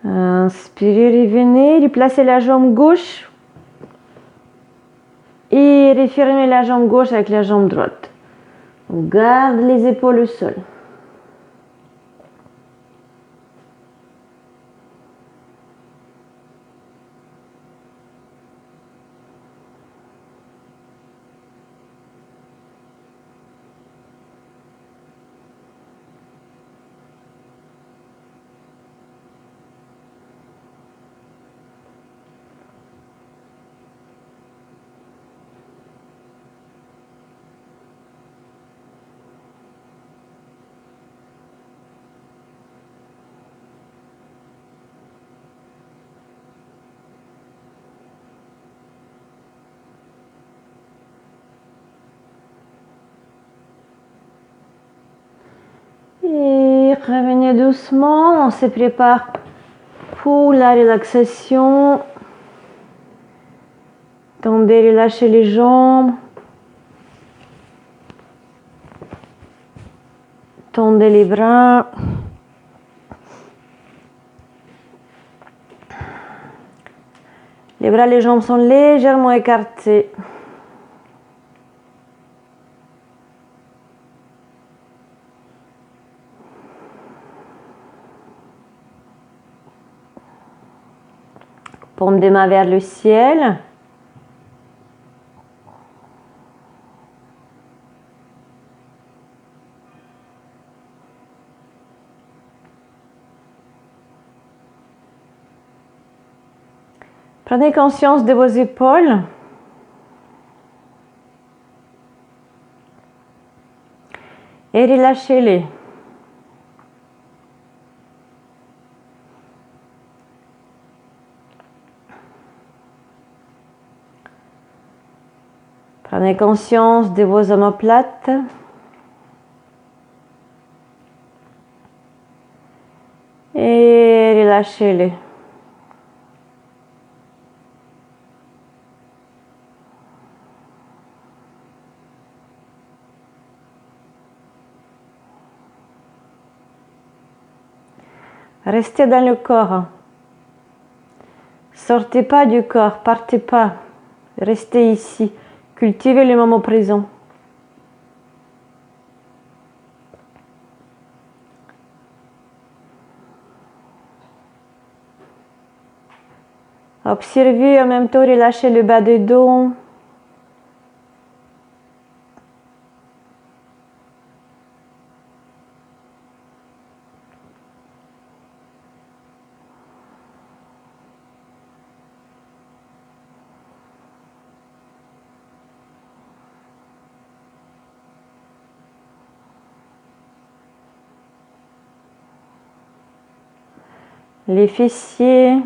Inspirez, revenez, replacez la jambe gauche et refermez la jambe gauche avec la jambe droite. On garde les épaules au sol. Et revenez doucement, on se prépare pour la relaxation. Tendez, relâchez les jambes. Tendez les bras. Les bras, les jambes sont légèrement écartés. Paume des mains vers le ciel. Prenez conscience de vos épaules. Et relâchez-les. Prenez conscience de vos omoplates. Et relâchez-les. Restez dans le corps. Sortez pas du corps, partez pas. Restez ici. Cultivez le moment présent. Observez en même temps, relâchez le bas du dos. Les fessiers.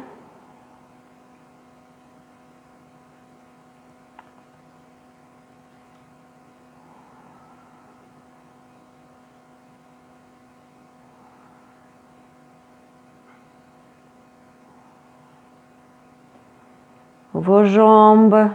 Vos jambes.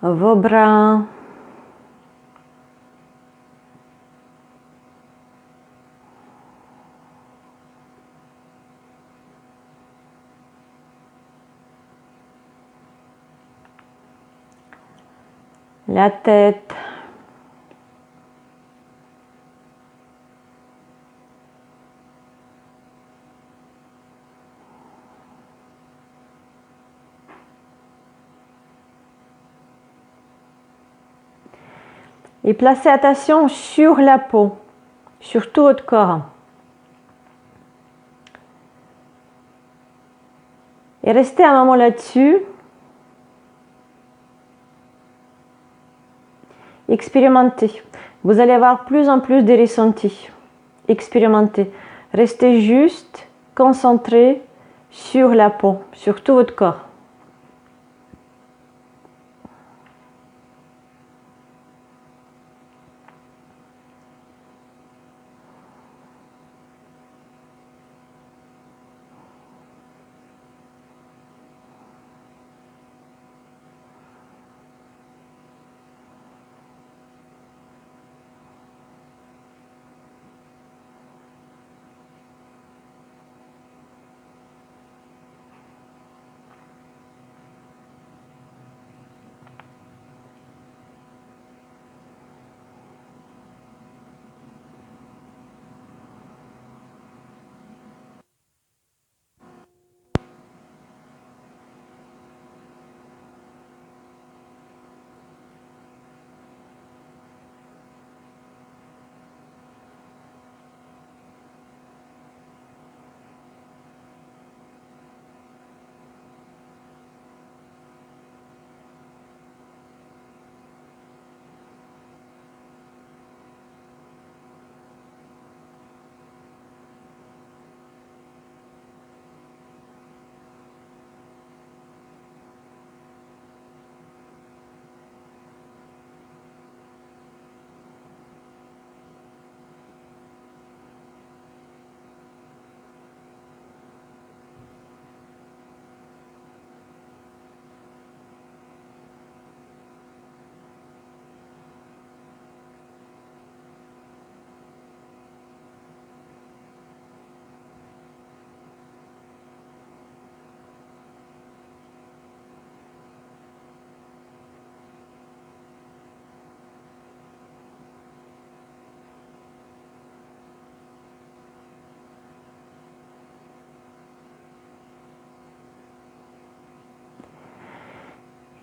Vos bras. La tête. Et placez attention sur la peau, sur tout votre corps. Et restez un moment là-dessus. Expérimentez. Vous allez avoir plus en plus de ressentis. Expérimentez. Restez juste concentré sur la peau, sur tout votre corps.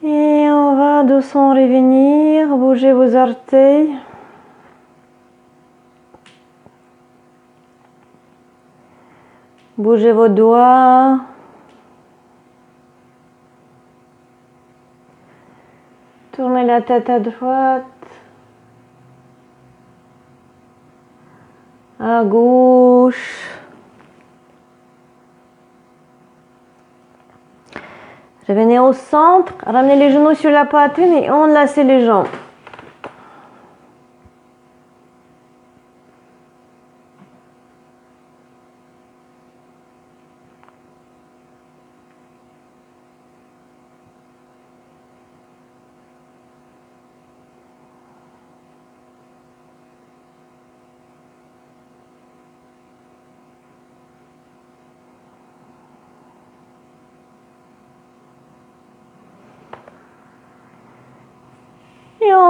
Et on va doucement revenir, bougez vos orteils. Bougez vos doigts. Tournez la tête à droite, à gauche. Revenez au centre, ramenez les genoux sur la poitrine et enlacez les jambes.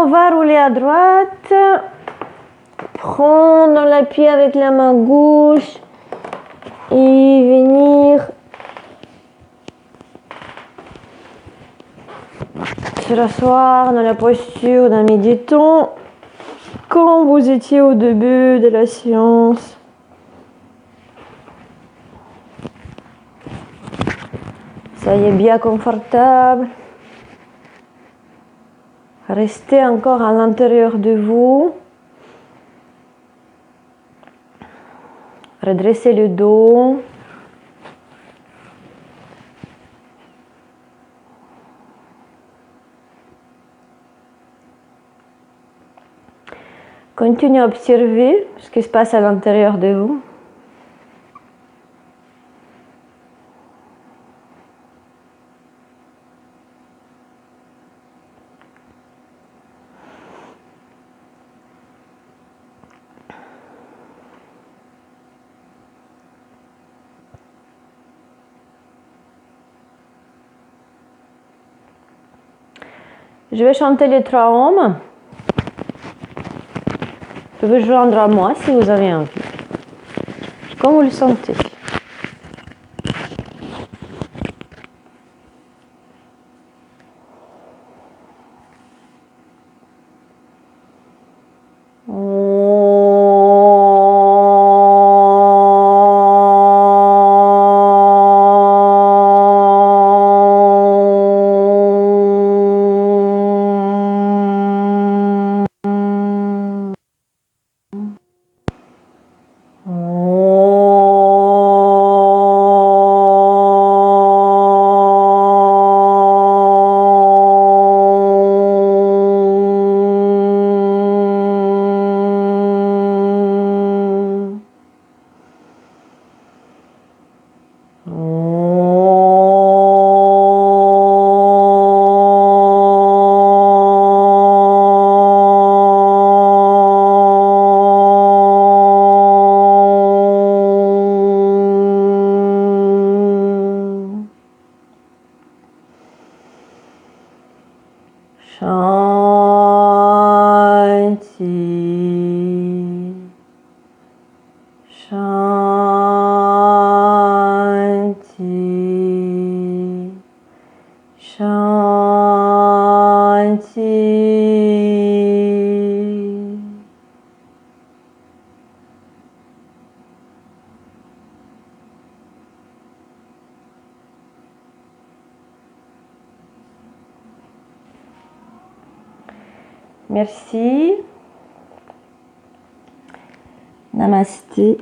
on va rouler à droite. Prendre l'appui avec la main gauche et venir se rasseoir dans la posture d'un méditant quand vous étiez au début de la séance. Soyez bien confortable. Restez encore à l'intérieur de vous. Redressez le dos. Continuez à observer ce qui se passe à l'intérieur de vous. Je vais chanter les 3 ohms. Je vais joindre à moi si vous avez envie. Comme vous le sentez. Merci. Namasté.